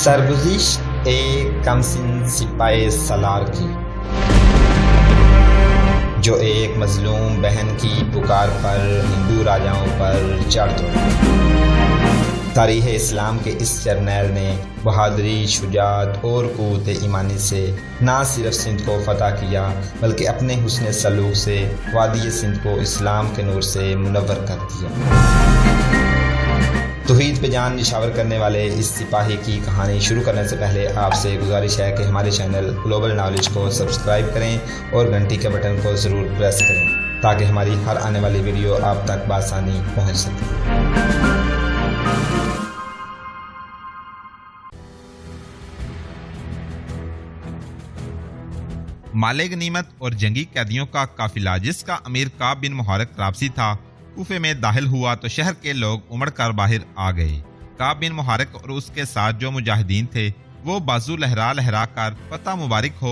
سرگزشت ایک کمسن سپاہی سالار کی، جو ایک مظلوم بہن کی پکار پر ہندو راجاؤں پر چڑھ دوڑا۔ تاریخ اسلام کے اس جرنیل نے بہادری، شجاعت اور قوت ایمانی سے نہ صرف سندھ کو فتح کیا بلکہ اپنے حسن سلوک سے وادی سندھ کو اسلام کے نور سے منور کر دیا۔ توحید پہ جان نشاور کرنے والے اس سپاہی کی کہانی شروع کرنے سے پہلے آپ سے گزارش ہے کہ ہمارے چینل گلوبل نالج کو سبسکرائب کریں اور گھنٹی کے بٹن کو ضرور پریس کریں تاکہ ہماری ہر آنے والی ویڈیو آپ تک بآسانی پہنچ سکے۔ مال غنیمت اور جنگی قیدیوں کا قافلہ جس کا امیر کعب بن محرق رابسی تھا، کوفے میں داخل ہوا تو شہر کے لوگ امڑ کر باہر آ گئے۔ کعب بن محرق اور اس کے ساتھ جو مجاہدین تھے وہ بازو لہرا لہرا کر فتح مبارک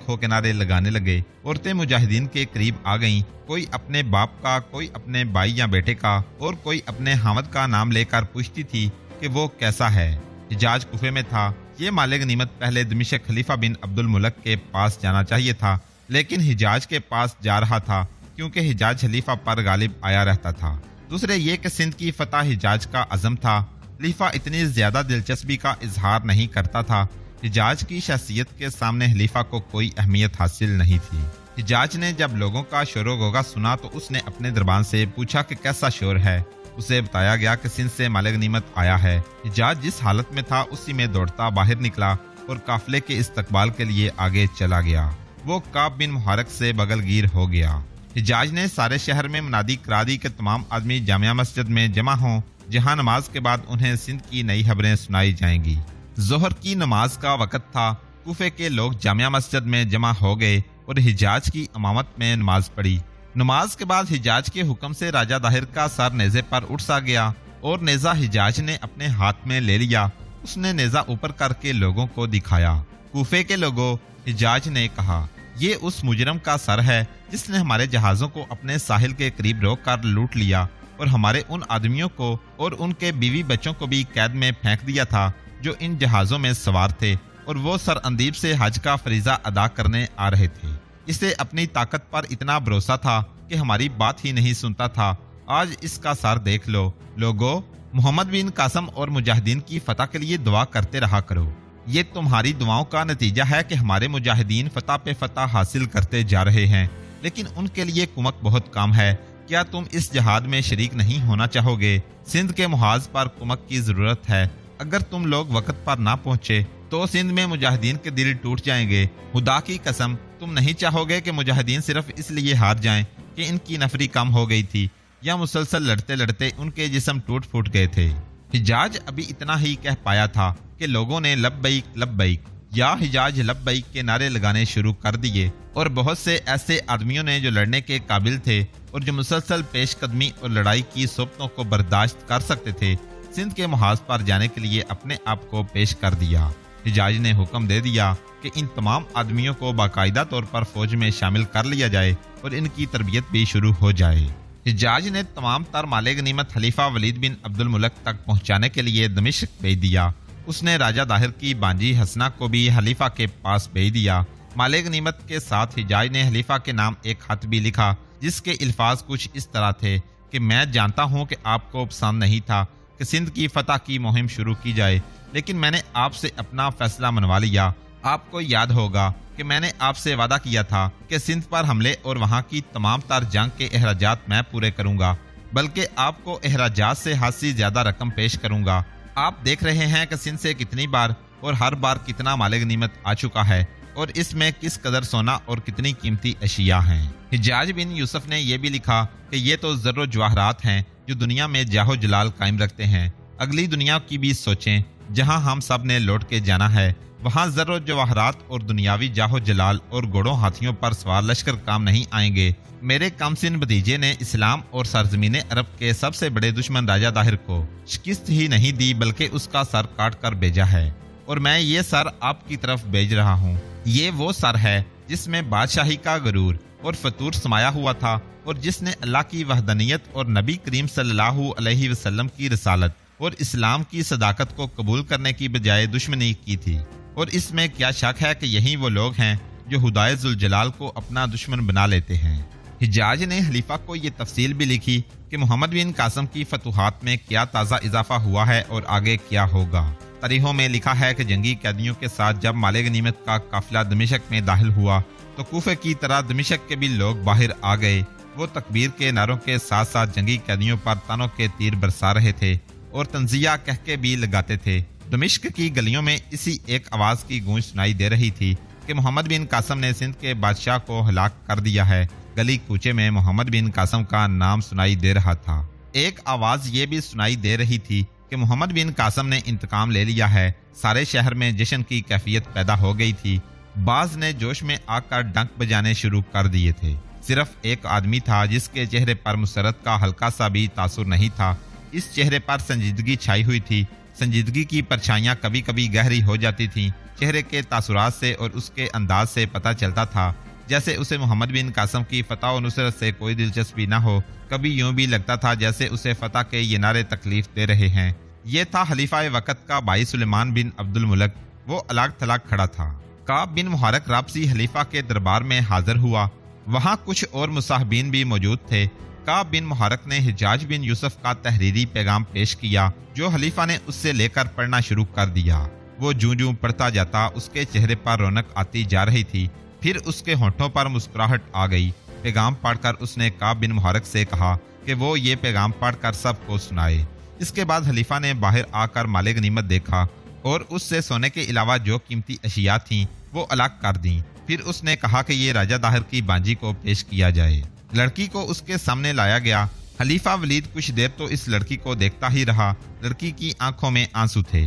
ہو کے نعرے لگانے لگے۔ عورتیں مجاہدین کے قریب آ گئیں، کوئی اپنے باپ کا، کوئی اپنے بھائی یا بیٹے کا اور کوئی اپنے حامد کا نام لے کر پوچھتی تھی کہ وہ کیسا ہے۔ حجاج کوفے میں تھا۔ یہ مال غنیمت پہلے دمشق خلیفہ بن عبد الملک کے پاس جانا چاہیے تھا، لیکن حجاج کے پاس جا رہا تھا کیونکہ حجاج خلیفہ پر غالب آیا رہتا تھا۔ دوسرے یہ کہ سندھ کی فتح حجاج کا عزم تھا۔ خلیفہ اتنی زیادہ دلچسپی کا اظہار نہیں کرتا تھا۔ حجاج کی شخصیت کے سامنے خلیفہ کو کوئی اہمیت حاصل نہیں تھی۔ حجاج نے جب لوگوں کا شور و غوغا سنا تو اس نے اپنے دربان سے پوچھا کہ کیسا شور ہے۔ اسے بتایا گیا کہ سندھ سے مال غنیمت آیا ہے۔ حجاج جس حالت میں تھا اسی میں دوڑتا باہر نکلا اور قافلے کے استقبال کے لیے آگے چلا گیا۔ وہ کعب بن محرق سے بغل گیر ہو گیا۔ حجاج نے سارے شہر میں منادی کرا دی کہ تمام آدمی جامعہ مسجد میں جمع ہوں، جہاں نماز کے بعد انہیں سندھ کی نئی خبریں سنائی جائیں گی۔ ظہر کی نماز کا وقت تھا۔ کوفے کے لوگ جامعہ مسجد میں جمع ہو گئے اور حجاج کی امامت میں نماز پڑھی۔ نماز کے بعد حجاج کے حکم سے راجہ داہر کا سر نیزے پر اٹھ سا گیا اور نیزہ حجاج نے اپنے ہاتھ میں لے لیا۔ اس نے نیزہ اوپر کر کے لوگوں کو دکھایا۔ کوفے کے لوگوں، حجاج نے کہا، یہ اس مجرم کا سر ہے جس نے ہمارے جہازوں کو اپنے ساحل کے قریب روک کر لوٹ لیا اور ہمارے ان آدمیوں کو اور ان کے بیوی بچوں کو بھی قید میں پھینک دیا تھا جو ان جہازوں میں سوار تھے اور وہ سر اندیب سے حج کا فریضہ ادا کرنے آ رہے تھے۔ اسے اپنی طاقت پر اتنا بھروسہ تھا کہ ہماری بات ہی نہیں سنتا تھا۔ آج اس کا سر دیکھ لو۔ لوگو، محمد بن قاسم اور مجاہدین کی فتح کے لیے دعا کرتے رہا کرو۔ یہ تمہاری دعاؤں کا نتیجہ ہے کہ ہمارے مجاہدین فتح پہ فتح حاصل کرتے جا رہے ہیں، لیکن ان کے لیے کمک بہت کم ہے۔ کیا تم اس جہاد میں شریک نہیں ہونا چاہو گے؟ سندھ کے محاذ پر کمک کی ضرورت ہے۔ اگر تم لوگ وقت پر نہ پہنچے تو سندھ میں مجاہدین کے دل ٹوٹ جائیں گے۔ خدا کی قسم، تم نہیں چاہو گے کہ مجاہدین صرف اس لیے ہار جائیں کہ ان کی نفری کم ہو گئی تھی یا مسلسل لڑتے لڑتے ان کے جسم ٹوٹ پھوٹ گئے تھے۔ حجاج ابھی اتنا ہی کہہ پایا تھا کہ لوگوں نے لبیک لبیک یا حجاج لبیک کے نعرے لگانے شروع کر دیے اور بہت سے ایسے آدمیوں نے جو لڑنے کے قابل تھے اور جو مسلسل پیش قدمی اور لڑائی کی صحبتوں کو برداشت کر سکتے تھے، سندھ کے محاذ پر جانے کے لیے اپنے آپ کو پیش کر دیا۔ حجاج نے حکم دے دیا کہ ان تمام آدمیوں کو باقاعدہ طور پر فوج میں شامل کر لیا جائے اور ان کی تربیت بھی شروع ہو جائے۔ حجاج نے تمام تر مال غنیمت خلیفہ ولید بن عبد الملک تک پہنچانے کے لیے دمشق بھیج دیا۔ اس نے راجہ داہر کی بانجی حسنہ کو بھی خلیفہ کے پاس بھیج دیا۔ مال غنیمت کے ساتھ حجاج نے خلیفہ کے نام ایک خط بھی لکھا جس کے الفاظ کچھ اس طرح تھے کہ میں جانتا ہوں کہ آپ کو پسند نہیں تھا کہ سندھ کی فتح کی مہم شروع کی جائے، لیکن میں نے آپ سے اپنا فیصلہ منوا لیا۔ آپ کو یاد ہوگا کہ میں نے آپ سے وعدہ کیا تھا کہ سندھ پر حملے اور وہاں کی تمام تر جنگ کے اخراجات میں پورے کروں گا، بلکہ آپ کو اخراجات سے حد سے زیادہ رقم پیش کروں گا۔ آپ دیکھ رہے ہیں کہ سندھ سے کتنی بار اور ہر بار کتنا مال غنیمت آ چکا ہے اور اس میں کس قدر سونا اور کتنی قیمتی اشیاء ہیں۔ حجاج بن یوسف نے یہ بھی لکھا کہ یہ تو زر و جواہرات ہیں جو دنیا میں جاہ و جلال قائم رکھتے ہیں۔ اگلی دنیا کی بھی سوچیں جہاں ہم سب نے لوٹ کے جانا ہے۔ وہاں زر و جواہرات اور دنیاوی جاہ و جلال اور گھوڑوں ہاتھیوں پر سوار لشکر کام نہیں آئیں گے۔ میرے کمسن بھتیجے نے اسلام اور سرزمین عرب کے سب سے بڑے دشمن راجہ داہر کو شکست ہی نہیں دی بلکہ اس کا سر کاٹ کر بھیجا ہے، اور میں یہ سر آپ کی طرف بھیج رہا ہوں۔ یہ وہ سر ہے جس میں بادشاہی کا غرور اور فتور سمایا ہوا تھا اور جس نے اللہ کی وحدانیت اور نبی کریم صلی اللہ علیہ وسلم کی رسالت اور اسلام کی صداقت کو قبول کرنے کی بجائے دشمنی کی تھی، اور اس میں کیا شک ہے کہ یہی وہ لوگ ہیں جو خدائے ذوالجلال کو اپنا دشمن بنا لیتے ہیں۔ حجاج نے خلیفہ کو یہ تفصیل بھی لکھی کہ محمد بن قاسم کی فتوحات میں کیا تازہ اضافہ ہوا ہے اور آگے کیا ہوگا۔ تاریخوں میں لکھا ہے کہ جنگی قیدیوں کے ساتھ جب مال غنیمت کا قافلہ دمشق میں داخل ہوا تو کوفے کی طرح دمشق کے بھی لوگ باہر آ گئے۔ وہ تکبیر کے نعروں کے ساتھ ساتھ جنگی قیدیوں پر تانوں کے تیر برسا رہے تھے اور تنزیہ کہہ کے بھی لگاتے تھے۔ دمشق کی گلیوں میں اسی ایک آواز کی گونج سنائی دے رہی تھی کہ محمد بن قاسم نے سندھ کے بادشاہ کو ہلاک کر دیا ہے۔ گلی کوچے میں محمد بن قاسم کا نام سنائی دے رہا تھا۔ ایک آواز یہ بھی سنائی دے رہی تھی کہ محمد بن قاسم نے انتقام لے لیا ہے۔ سارے شہر میں جشن کی کیفیت پیدا ہو گئی تھی۔ بعض نے جوش میں آ کر ڈنک بجانے شروع کر دیے تھے۔ صرف ایک آدمی تھا جس کے چہرے پر مسرت کا ہلکا سا بھی تاثر نہیں تھا۔ اس چہرے پر سنجیدگی چھائی ہوئی تھی۔ سنجیدگی کی پرچھائیاں کبھی کبھی گہری ہو جاتی تھیں۔ چہرے کے تاثرات سے اور اس کے انداز سے پتہ چلتا تھا جیسے اسے محمد بن قاسم کی فتح و نصرت سے کوئی دلچسپی نہ ہو۔ کبھی یوں بھی لگتا تھا جیسے اسے فتح کے یہ نعرے تکلیف دے رہے ہیں۔ یہ تھا خلیفہ وقت کا بھائی سلیمان بن عبد الملک۔ وہ الگ تھلگ کھڑا تھا۔ کعب بن محرک رابسی خلیفہ کے دربار میں حاضر ہوا۔ وہاں کچھ اور مصاحبین بھی موجود تھے۔ کعب بن محرک نے حجاج بن یوسف کا تحریری پیغام پیش کیا جو خلیفہ نے اس سے لے کر پڑھنا شروع کر دیا۔ وہ جوں جوں پڑھتا جاتا اس کے چہرے پر رونق آتی جا رہی تھی، پھر اس کے ہونٹوں پر مسکراہٹ آ گئی۔ پیغام پڑھ کر اس نے کعب بن محرک سے کہا کہ وہ یہ پیغام پڑھ کر سب کو سنائے۔ اس کے بعد خلیفہ نے باہر آ کر مال غنیمت دیکھا اور اس سے سونے کے علاوہ جو قیمتی اشیاء تھیں وہ الگ کر دیں۔ پھر اس نے کہا کہ یہ راجہ داہر کی بانجی کو پیش کیا جائے۔ لڑکی کو اس کے سامنے لایا گیا۔ خلیفہ ولید کچھ دیر تو اس لڑکی کو دیکھتا ہی رہا۔ لڑکی کی آنکھوں میں آنسو تھے۔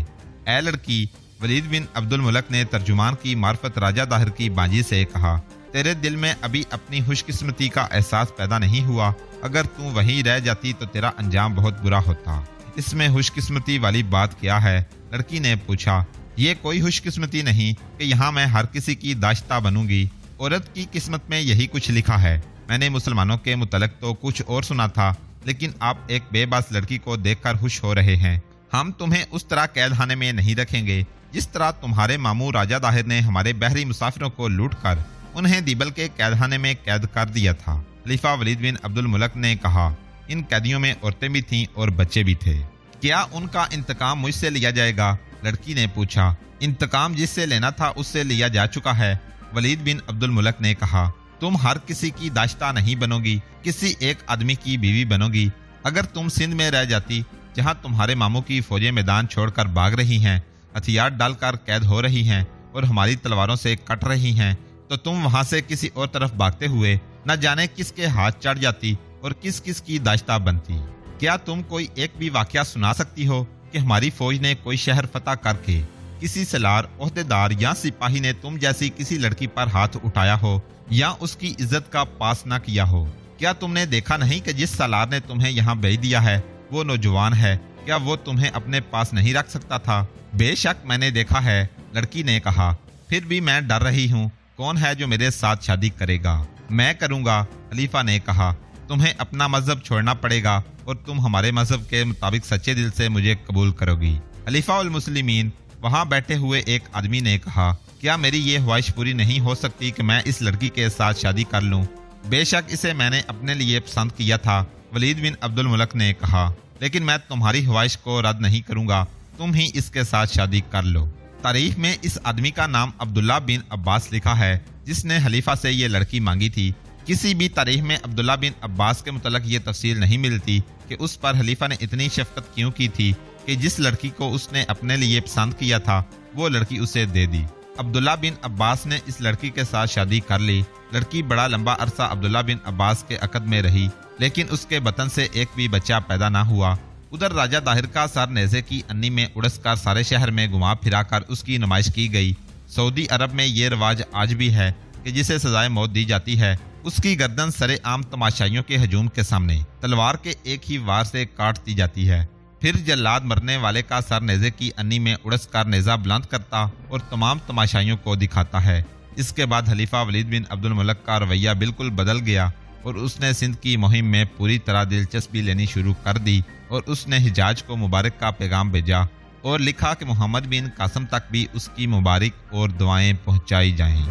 اے لڑکی، ولید بن عبد الملک نے ترجمان کی معرفت راجہ داہر کی بانجی سے کہا، تیرے دل میں ابھی اپنی خوش قسمتی کا احساس پیدا نہیں ہوا۔ اگر تو وہیں رہ جاتی تو تیرا انجام بہت برا ہوتا۔ اس میں خوش قسمتی والی بات کیا ہے؟ لڑکی نے پوچھا۔ یہ کوئی خوش قسمتی نہیں کہ یہاں میں ہر کسی کی داشتہ بنوں گی۔ عورت کی قسمت میں یہی کچھ لکھا ہے۔ میں نے مسلمانوں کے متعلق تو کچھ اور سنا تھا، لیکن آپ ایک بے بس لڑکی کو دیکھ کر خوش ہو رہے ہیں۔ ہم تمہیں اس طرح قید خانے میں نہیں رکھیں گے جس طرح تمہارے ماموں راجہ داہر نے ہمارے بحری مسافروں کو لوٹ کر انہیں دیبل کے قید خانے میں قید کر دیا تھا۔ خلیفہ ولید بن عبد الملک نے کہا، ان قیدیوں میں عورتیں بھی تھیں اور بچے بھی تھے۔ کیا ان کا انتقام مجھ سے لیا جائے گا؟ لڑکی نے پوچھا۔ انتقام جس سے لینا تھا اس سے لیا جا چکا ہے، ولید بن عبد الملک نے کہا۔ تم ہر کسی کی داشتہ نہیں بنو گی، کسی ایک آدمی کی بیوی بنو گی۔ اگر تم سندھ میں رہ جاتی جہاں تمہارے ماموں کی فوجیں میدان چھوڑ کر بھاگ رہی ہیں، ہتھیار ڈال کر قید ہو رہی ہیں اور ہماری تلواروں سے کٹ رہی ہیں، تو تم وہاں سے کسی اور طرف بھاگتے ہوئے نہ جانے کس کے ہاتھ چڑھ جاتی اور کس کس کی داشتہ بنتی۔ کیا تم کوئی ایک بھی واقعہ سنا سکتی ہو کہ ہماری فوج نے کوئی شہر فتح کر کے کسی سالار، عہدیدار یا سپاہی نے تم جیسی کسی لڑکی پر ہاتھ اٹھایا ہو یا اس کی عزت کا پاس نہ کیا ہو؟ کیا تم نے دیکھا نہیں کہ جس سالار نے تمہیں یہاں بھیج دیا ہے وہ نوجوان ہے؟ کیا وہ تمہیں اپنے پاس نہیں رکھ سکتا تھا؟ بے شک میں نے دیکھا ہے، لڑکی نے کہا۔ پھر بھی میں ڈر رہی ہوں، کون ہے جو میرے ساتھ شادی کرے گا؟ میں کروں گا، خلیفہ نے کہا۔ تمہیں اپنا مذہب چھوڑنا پڑے گا اور تم ہمارے مذہب کے مطابق سچے دل سے مجھے قبول کرو گی۔ خلیفہ المسلمین، وہاں بیٹھے ہوئے ایک آدمی نے کہا، کیا میری یہ خواہش پوری نہیں ہو سکتی کہ میں اس لڑکی کے ساتھ شادی کر لوں؟ بے شک اسے میں نے اپنے لیے پسند کیا تھا، ولید بن عبد الملک نے کہا، لیکن میں تمہاری خواہش کو رد نہیں کروں گا، تم ہی اس کے ساتھ شادی کر لو۔ تاریخ میں اس آدمی کا نام عبداللہ بن عباس لکھا ہے جس نے خلیفہ سے یہ لڑکی مانگی تھی۔ کسی بھی تاریخ میں عبداللہ بن عباس کے متعلق یہ تفصیل نہیں ملتی کہ اس پر خلیفہ نے اتنی شفقت کیوں کی تھی کہ جس لڑکی کو اس نے اپنے لیے پسند کیا تھا وہ لڑکی اسے دے دی۔ عبداللہ بن عباس نے اس لڑکی کے ساتھ شادی کر لی۔ لڑکی بڑا لمبا عرصہ عبداللہ بن عباس کے عقد میں رہی، لیکن اس کے بطن سے ایک بھی بچہ پیدا نہ ہوا۔ ادھر راجہ داہر کا سر نیزے کی انی میں اڑس کر سارے شہر میں گھما پھرا کر اس کی نمائش کی گئی۔ سعودی عرب میں یہ رواج آج بھی ہے کہ جسے سزائے موت دی جاتی ہے اس کی گردن سرے عام تماشائیوں کے ہجوم کے سامنے تلوار کے ایک ہی وار سے کاٹ دی جاتی ہے۔ پھر جلاد مرنے والے کا سر نیزے کی انی میں اڑس کر نیزہ بلند کرتا اور تمام تماشائیوں کو دکھاتا ہے۔ اس کے بعد خلیفہ ولید بن عبد الملک کا رویہ بالکل بدل گیا۔ اور اس نے سندھ کی مہم میں پوری طرح دلچسپی لینی شروع کر دی اور اس نے حجاج کو مبارک کا پیغام بھیجا اور لکھا کہ محمد بن قاسم تک بھی اس کی مبارک اور دعائیں پہنچائی جائیں۔